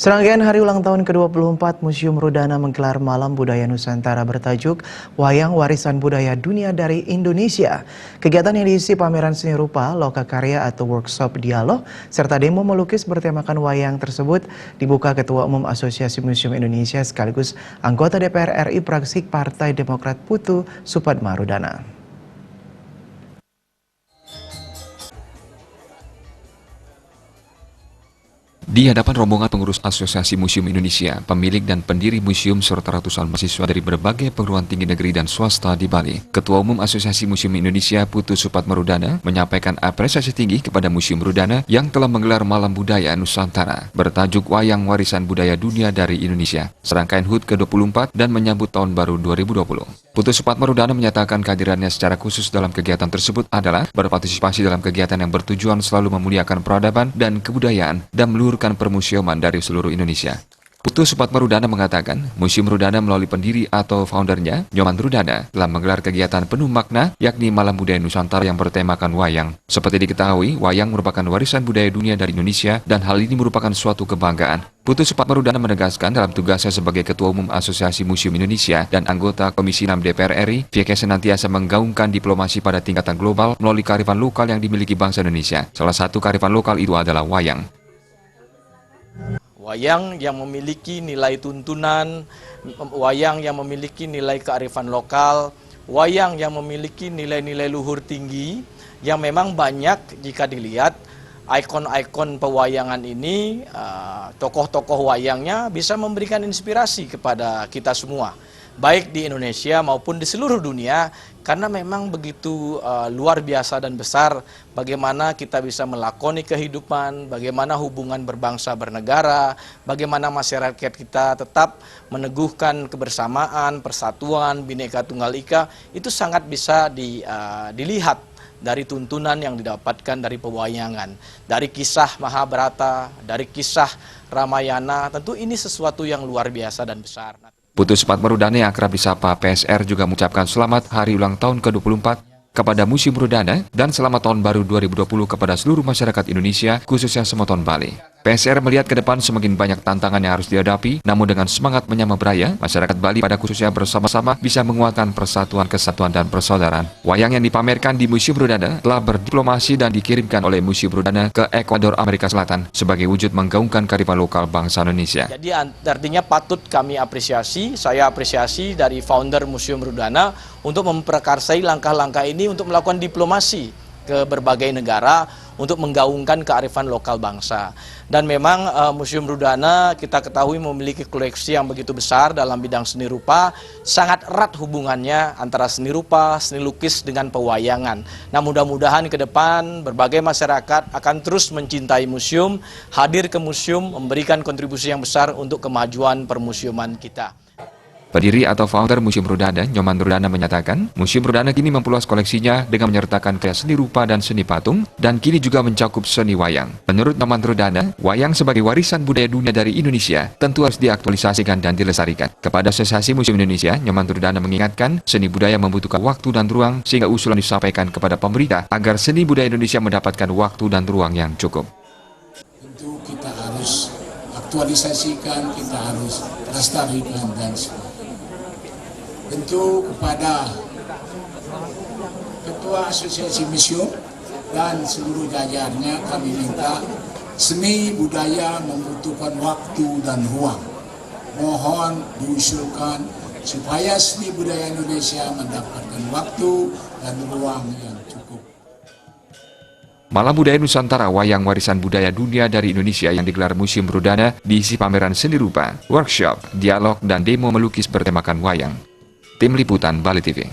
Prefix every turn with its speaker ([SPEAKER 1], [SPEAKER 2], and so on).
[SPEAKER 1] Serangkaian hari ulang tahun ke-24 Museum Rudana menggelar Malam Budaya Nusantara bertajuk Wayang Warisan Budaya Dunia dari Indonesia. Kegiatan yang diisi pameran seni rupa, lokakarya atau workshop dialog, serta demo melukis bertemakan wayang tersebut dibuka Ketua Umum Asosiasi Museum Indonesia sekaligus anggota DPR RI Praksik Partai Demokrat Putu Supatmarudana.
[SPEAKER 2] Di hadapan rombongan pengurus Asosiasi Museum Indonesia, pemilik dan pendiri museum serta ratusan mahasiswa dari berbagai perguruan tinggi negeri dan swasta di Bali, Ketua Umum Asosiasi Museum Indonesia Putu Supatmarudana menyampaikan apresiasi tinggi kepada Museum Rudana yang telah menggelar Malam Budaya Nusantara bertajuk Wayang Warisan Budaya Dunia dari Indonesia, serangkaian HUT ke-24 dan menyambut Tahun Baru 2020. Putu Supatmarudana menyatakan kehadirannya secara khusus dalam kegiatan tersebut adalah berpartisipasi dalam kegiatan yang bertujuan selalu memuliakan peradaban dan kebudayaan dan meluruskan permusiuman dari seluruh Indonesia. Putu Supatmarudana mengatakan, Museum Rudana melalui pendiri atau foundernya, Nyoman Rudana, telah menggelar kegiatan penuh makna, yakni Malam Budaya Nusantara yang bertemakan wayang. Seperti diketahui, wayang merupakan warisan budaya dunia dari Indonesia dan hal ini merupakan suatu kebanggaan. Putu Supatmarudana menegaskan dalam tugasnya sebagai Ketua Umum Asosiasi Museum Indonesia dan anggota Komisi 6 DPR RI, pihaknya senantiasa menggaungkan diplomasi pada tingkatan global melalui kearifan lokal yang dimiliki bangsa Indonesia. Salah satu kearifan lokal itu adalah wayang.
[SPEAKER 3] Wayang yang memiliki nilai tuntunan, wayang yang memiliki nilai kearifan lokal, wayang yang memiliki nilai-nilai luhur tinggi, yang memang banyak jika dilihat ikon-ikon pewayangan ini, tokoh-tokoh wayangnya bisa memberikan inspirasi kepada kita semua, baik di Indonesia maupun di seluruh dunia, karena memang begitu luar biasa dan besar bagaimana kita bisa melakoni kehidupan, bagaimana hubungan berbangsa bernegara, bagaimana masyarakat kita tetap meneguhkan kebersamaan, persatuan, Bhinneka Tunggal Ika, itu sangat bisa dilihat dari tuntunan yang didapatkan dari pewayangan, dari kisah Mahabharata, dari kisah Ramayana. Tentu ini sesuatu yang luar biasa dan besar.
[SPEAKER 2] Putu Supatmarudana yang akrab disapa PSR juga mengucapkan selamat hari ulang tahun ke-24 kepada Museum Rudana dan selamat tahun baru 2020 kepada seluruh masyarakat Indonesia, khususnya Semoton Bali. PSR melihat ke depan semakin banyak tantangan yang harus dihadapi, namun dengan semangat menyambut beraya, masyarakat Bali pada khususnya bersama-sama bisa menguatkan persatuan, kesatuan, dan persaudaraan. Wayang yang dipamerkan di Museum Rudana telah berdiplomasi dan dikirimkan oleh Museum Rudana ke Ekuador, Amerika Selatan sebagai wujud menggaungkan kearifan lokal bangsa Indonesia.
[SPEAKER 3] Jadi artinya patut kami apresiasi, saya apresiasi dari founder Museum Rudana untuk memprakarsai langkah-langkah ini untuk melakukan diplomasi ke berbagai negara untuk menggaungkan kearifan lokal bangsa. Dan memang Museum Rudana kita ketahui memiliki koleksi yang begitu besar dalam bidang seni rupa, sangat erat hubungannya antara seni rupa, seni lukis dengan pewayangan. Nah, mudah-mudahan ke depan berbagai masyarakat akan terus mencintai museum, hadir ke museum, memberikan kontribusi yang besar untuk kemajuan permuseuman kita.
[SPEAKER 2] Pendiri atau founder Museum Rudana, Nyoman Rudana menyatakan, Museum Rudana kini memperluas koleksinya dengan menyertakan karya seni rupa dan seni patung, dan kini juga mencakup seni wayang. Menurut Nyoman Rudana, wayang sebagai warisan budaya dunia dari Indonesia tentu harus diaktualisasikan dan dilestarikan. Kepada Asosiasi Museum Indonesia, Nyoman Rudana mengingatkan, seni budaya membutuhkan waktu dan ruang, sehingga usulan disampaikan kepada pemerintah agar seni budaya Indonesia mendapatkan waktu dan ruang yang cukup.
[SPEAKER 4] Tentu kita harus aktualisasikan, kita harus lestarikan dan sebagainya. Tentu kepada Ketua Asosiasi Museum dan seluruh jajarannya kami minta, seni budaya membutuhkan waktu dan ruang. Mohon diusulkan supaya seni budaya Indonesia mendapatkan waktu dan ruang yang cukup.
[SPEAKER 2] Malam Budaya Nusantara Wayang Warisan Budaya Dunia dari Indonesia yang digelar Museum Rudana diisi pameran seni rupa, workshop, dialog, dan demo melukis bertemakan wayang. Tim Liputan Bali TV.